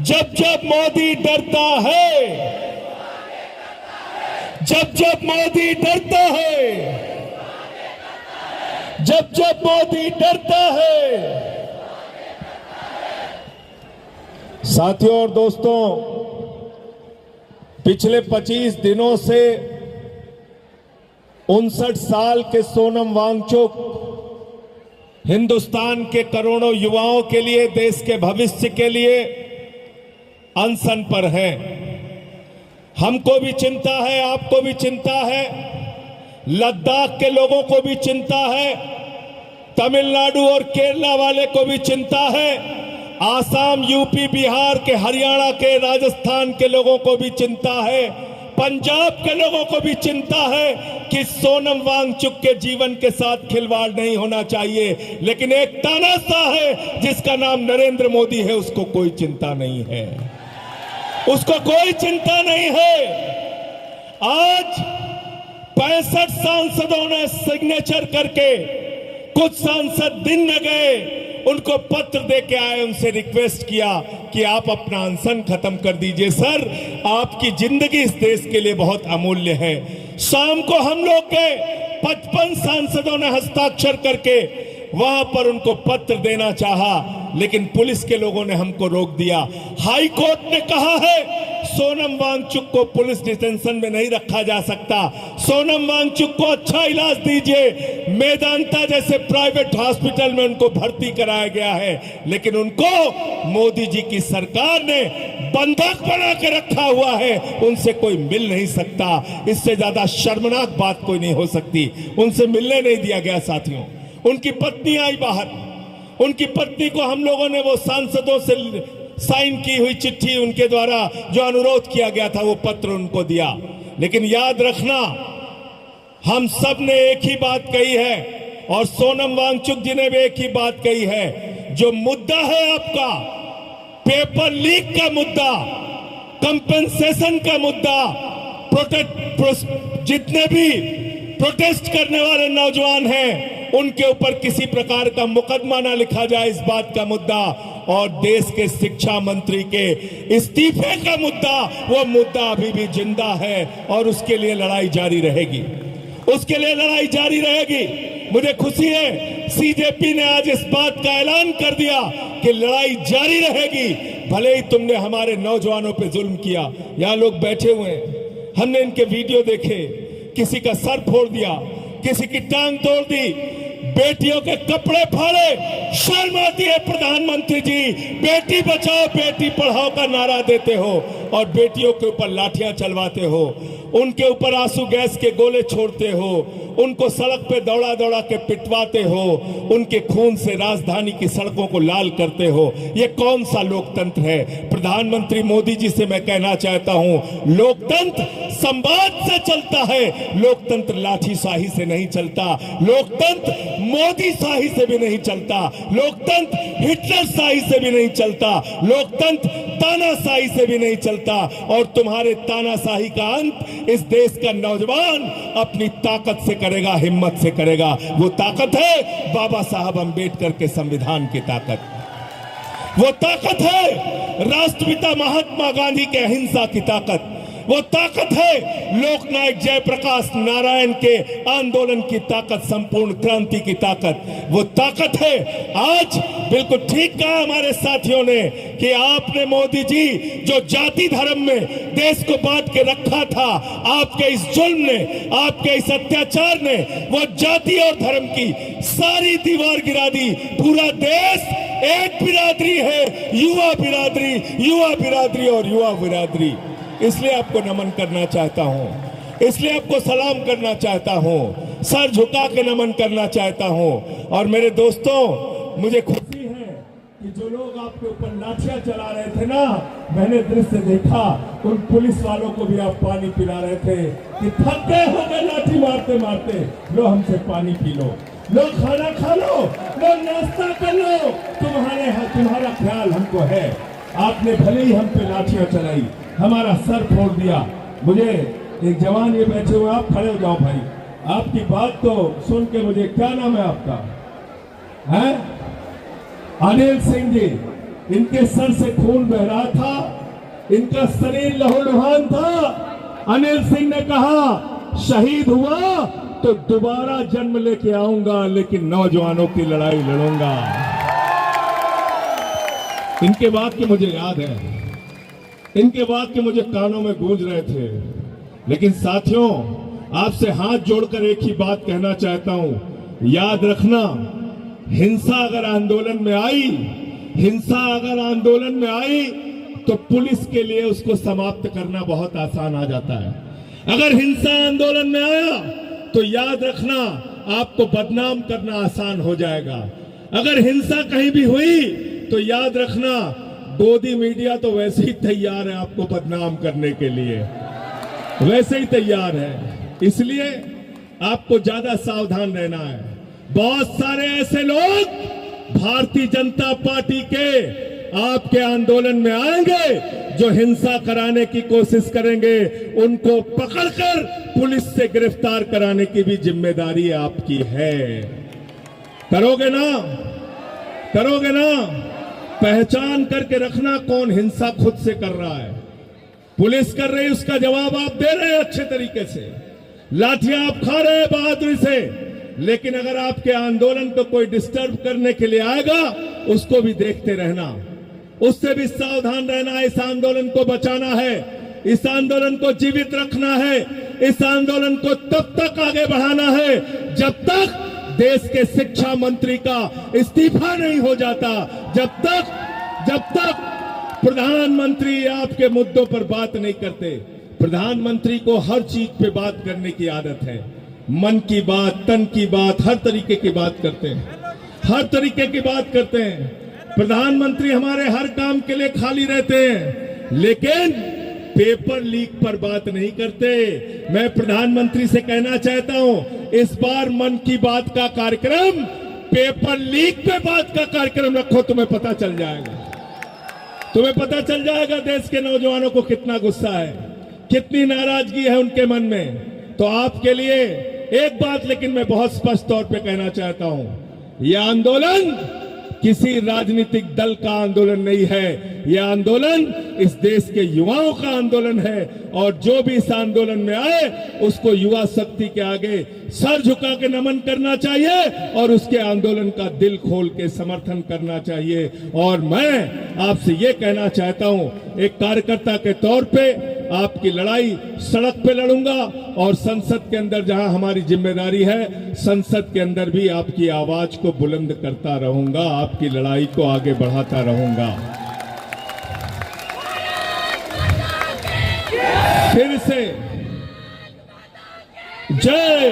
जब जब मोदी डरता है, जब जब मोदी डरता है, जब जब मोदी डरता है। साथियों और दोस्तों, पिछले 25 दिनों से 59 साल के सोनम वांगचुक हिंदुस्तान के करोड़ों युवाओं के लिए, देश के भविष्य के लिए अनशन पर है। हमको भी चिंता है, आपको भी चिंता है, लद्दाख के लोगों को भी चिंता है, तमिलनाडु और केरला वाले को भी चिंता है, आसाम, यूपी, बिहार के, हरियाणा के, राजस्थान के लोगों को भी चिंता है, पंजाब के लोगों को भी चिंता है कि सोनम वांगचुक के जीवन के साथ खिलवाड़ नहीं होना चाहिए। लेकिन एक तानाशाह है जिसका नाम नरेंद्र मोदी है, उसको कोई चिंता नहीं है, उसको कोई चिंता नहीं है। आज 65 सांसदों ने सिग्नेचर करके, कुछ सांसद दिन में गए, उनको पत्र दे के आए, उनसे रिक्वेस्ट किया कि आप अपना अनशन खत्म कर दीजिए। सर, आपकी जिंदगी इस देश के लिए बहुत अमूल्य है। शाम को हम लोग के 55 सांसदों ने हस्ताक्षर करके वहां पर उनको पत्र देना चाहा, लेकिन पुलिस के लोगों ने हमको रोक दिया। हाई कोर्ट ने कहा है सोनम वांगचुक को पुलिस डिटेंशन में नहीं रखा जा सकता, सोनम वांगचुक को अच्छा इलाज दीजिए। मेदांता जैसे प्राइवेट हॉस्पिटल में उनको भर्ती कराया गया है, लेकिन उनको मोदी जी की सरकार ने बंधक बना के रखा हुआ है, उनसे कोई मिल नहीं सकता। इससे ज्यादा शर्मनाक बात कोई नहीं हो सकती। उनसे मिलने नहीं दिया गया। साथियों, उनकी पत्नी आई बाहर, उनकी पत्नी को हम लोगों ने वो सांसदों से साइन की हुई चिट्ठी, उनके द्वारा जो अनुरोध किया गया था, वो पत्र उनको दिया। लेकिन याद रखना, हम सब ने एक ही बात कही है और सोनम वांगचुक जी ने भी एक ही बात कही है। जो मुद्दा है आपका, पेपर लीक का मुद्दा, कंपेंसेशन का मुद्दा, जितने भी प्रोटेस्ट करने वाले नौजवान हैं उनके ऊपर किसी प्रकार का मुकदमा ना लिखा जाए, इस बात का मुद्दा, और देश के शिक्षा मंत्री के इस्तीफे का मुद्दा, वो मुद्दा अभी भी जिंदा है और उसके लिए लड़ाई जारी रहेगी, उसके लिए लड़ाई जारी रहेगी। मुझे खुशी है सीजेपी ने आज इस बात का ऐलान कर दिया कि लड़ाई जारी रहेगी, भले ही तुमने हमारे नौजवानों पे जुल्म किया। यहाँ लोग बैठे हुए हैं, हमने इनके वीडियो देखे, किसी का सर फोड़ दिया, किसी की टांग तोड़ दी, बेटियों के कपड़े फाड़े। शर्म आती है प्रधानमंत्री जी, बेटी बचाओ बेटी पढ़ाओ का नारा देते हो और बेटियों के ऊपर लाठियां चलवाते हो, उनके ऊपर आंसू गैस के गोले छोड़ते हो, उनको सड़क पे दौड़ा दौड़ा के पिटवाते हो, उनके खून से राजधानी की सड़कों को लाल करते हो। ये कौन सा लोकतंत्र है? प्रधानमंत्री मोदी जी से मैं कहना चाहता हूं, लोकतंत्र संवाद से चलता है, लोकतंत्र लाठीशाही से नहीं चलता, लोकतंत्र मोदी शाही से भी नहीं चलता, लोकतंत्र हिटलर शाही से भी नहीं चलता, लोकतंत्र तानाशाही से भी नहीं चलता। और तुम्हारे तानाशाही का अंत इस देश का नौजवान अपनी ताकत से करेगा, हिम्मत से करेगा। वो ताकत है बाबा साहब अंबेडकर के संविधान की ताकत, वो ताकत है राष्ट्रपिता महात्मा गांधी के अहिंसा की ताकत, वो ताकत है लोकनायक जयप्रकाश नारायण के आंदोलन की ताकत, संपूर्ण क्रांति की ताकत, वो ताकत है। आज बिल्कुल ठीक कहा हमारे साथियों ने कि आपने मोदी जी जो जाति धर्म में देश को बांट के रखा था, आपके इस जुल्म ने, आपके इस अत्याचार ने वो जाति और धर्म की सारी दीवार गिरा दी। पूरा देश एक बिरादरी है, युवा बिरादरी, युवा बिरादरी और युवा बिरादरी। इसलिए आपको नमन करना चाहता हूं, इसलिए आपको सलाम करना चाहता हूं, सर झुका के नमन करना चाहता हूं। और मेरे दोस्तों, मुझे खुशी है कि जो लोग आपके ऊपर लाठियां चला रहे थे ना, मैंने दृश्य देखा, उन पुलिस वालों को भी आप पानी पिला रहे थे कि थक गए हो गए लाठी मारते मारते, लो हमसे पानी पी लो, लो खाना खा लो, लो नाश्ता कर लो, तुम्हारा ख्याल हमको है। आपने भले ही हम पे लाठियां चलाई, हमारा सर फोड़ दिया। मुझे एक जवान ये बैठे हुए, आप खड़े हो जाओ भाई, आपकी बात तो सुन के मुझे, क्या नाम है आपका? है अनिल सिंह जी, इनके सर से खून बह रहा था, इनका शरीर लहूलुहान था। अनिल सिंह ने कहा शहीद हुआ तो दोबारा जन्म लेके आऊंगा, लेकिन नौजवानों की लड़ाई लड़ूंगा। इनके वाक्य मुझे याद है, इनके वाक्य मुझे कानों में गूंज रहे थे। लेकिन साथियों, आपसे हाथ जोड़कर एक ही बात कहना चाहता हूं, याद रखना, हिंसा अगर आंदोलन में आई, हिंसा अगर आंदोलन में आई तो पुलिस के लिए उसको समाप्त करना बहुत आसान आ जाता है। अगर हिंसा आंदोलन में आया तो याद रखना, आपको बदनाम करना आसान हो जाएगा। अगर हिंसा कहीं भी हुई तो याद रखना, गोदी मीडिया तो वैसे ही तैयार है आपको बदनाम करने के लिए, वैसे ही तैयार है। इसलिए आपको ज्यादा सावधान रहना है। बहुत सारे ऐसे लोग भारतीय जनता पार्टी के आपके आंदोलन में आएंगे जो हिंसा कराने की कोशिश करेंगे। उनको पकड़कर पुलिस से गिरफ्तार कराने की भी जिम्मेदारी आपकी है। करोगे ना? करोगे ना? पहचान करके रखना कौन हिंसा खुद से कर रहा है। पुलिस कर रही, उसका जवाब आप दे रहे हैं अच्छे तरीके से, लाठियां आप खा रहे हैं बहादुरी से। लेकिन अगर आपके आंदोलन को कोई डिस्टर्ब करने के लिए आएगा, उसको भी देखते रहना, उससे भी सावधान रहना। इस आंदोलन को बचाना है, इस आंदोलन को जीवित रखना है, इस आंदोलन को तब तक आगे बढ़ाना है जब तक देश के शिक्षा मंत्री का इस्तीफा नहीं हो जाता, जब तक प्रधानमंत्री आपके मुद्दों पर बात नहीं करते। प्रधानमंत्री को हर चीज पे बात करने की आदत है, मन की बात, तन की बात, हर तरीके की बात करते हैं, हर तरीके की बात करते हैं। प्रधानमंत्री हमारे हर काम के लिए खाली रहते हैं, लेकिन पेपर लीक पर बात नहीं करते। मैं प्रधानमंत्री से कहना चाहता हूं, इस बार मन की बात का कार्यक्रम पेपर लीक पे बात का कार्यक्रम रखो, तुम्हें पता चल जाएगा, तुम्हें पता चल जाएगा देश के नौजवानों को कितना गुस्सा है, कितनी नाराजगी है उनके मन में। तो आपके लिए एक बात लेकिन मैं बहुत स्पष्ट तौर पे कहना चाहता हूं, यह आंदोलन किसी राजनीतिक दल का आंदोलन नहीं है, यह आंदोलन इस देश के युवाओं का आंदोलन है। और जो भी इस आंदोलन में आए उसको युवा शक्ति के आगे सर झुका के नमन करना चाहिए और उसके आंदोलन का दिल खोल के समर्थन करना चाहिए। और मैं आपसे ये कहना चाहता हूं, एक कार्यकर्ता के तौर पे आपकी लड़ाई सड़क पे लड़ूंगा और संसद के अंदर जहां हमारी जिम्मेदारी है, संसद के अंदर भी आपकी आवाज को बुलंद करता रहूंगा, आपकी लड़ाई को आगे बढ़ाता रहूंगा। फिर से जय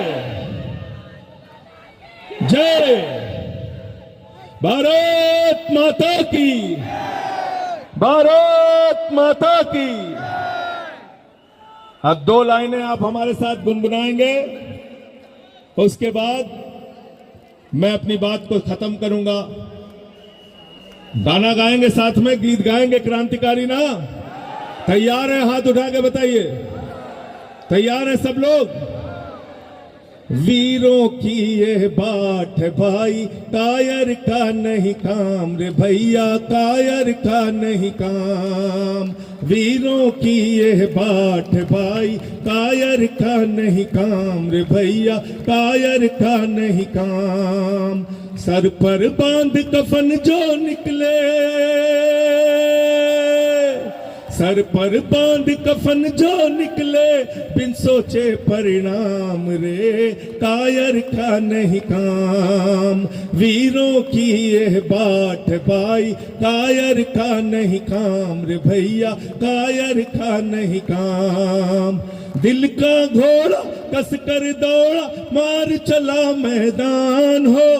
जय भारत माता की, भारत माता की। अब 2 लाइनें आप हमारे साथ गुनगुनाएंगे, उसके बाद मैं अपनी बात को खत्म करूंगा। गाना गाएंगे, साथ में गीत गाएंगे क्रांतिकारी ना? तैयार है? हाथ उठा के बताइए, तैयार है सब लोग? वीरों की ये बाट भाई, कायर का नहीं काम रे भैया, कायर का नहीं काम। वीरों की ये बाट भाई, कायर का नहीं काम रे भैया, कायर का नहीं काम। सर पर बांध कफन जो निकले, सर पर बांध कफन जो निकले, बिन सोचे परिणाम रे, कायर का नहीं काम। वीरों की ये बाट भाई, कायर का नहीं काम रे भैया, कायर का नहीं काम। दिल का घोड़ा कस कर दौड़ा, मार चला मैदान हो,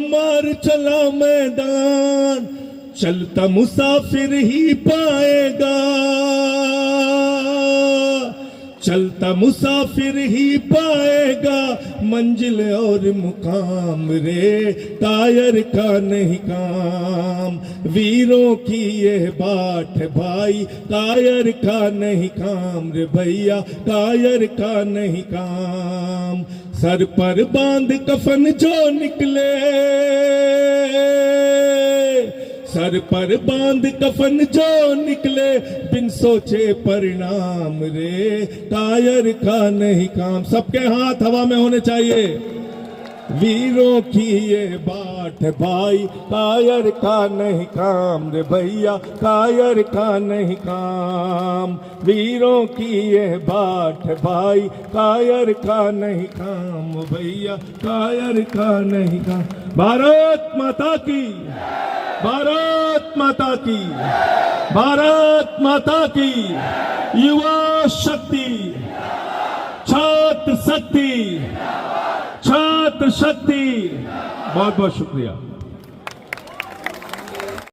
मार चला मैदान। चलता मुसाफिर ही पाएगा, चलता मुसाफिर ही पाएगा मंजिल और मुकाम रे, कायर का नहीं काम। वीरों की ये बाट भाई, कायर का नहीं काम रे भैया, कायर का नहीं काम। सर पर बांध कफन जो निकले, सर पर बांध कफन जो निकले, बिन सोचे परिणाम रे, कायर का नहीं काम। सबके हाथ हवा में होने चाहिए। वीरों की ये बाट भाई, कायर का नहीं काम रे भैया, कायर का नहीं काम। वीरों की ये बाट भाई, कायर का नहीं काम भैया, कायर का नहीं काम। भारत माता की, भारत माता की, भारत माता की। युवा शक्ति, छात्र शक्ति, छात्र शक्ति। बहुत बहुत शुक्रिया।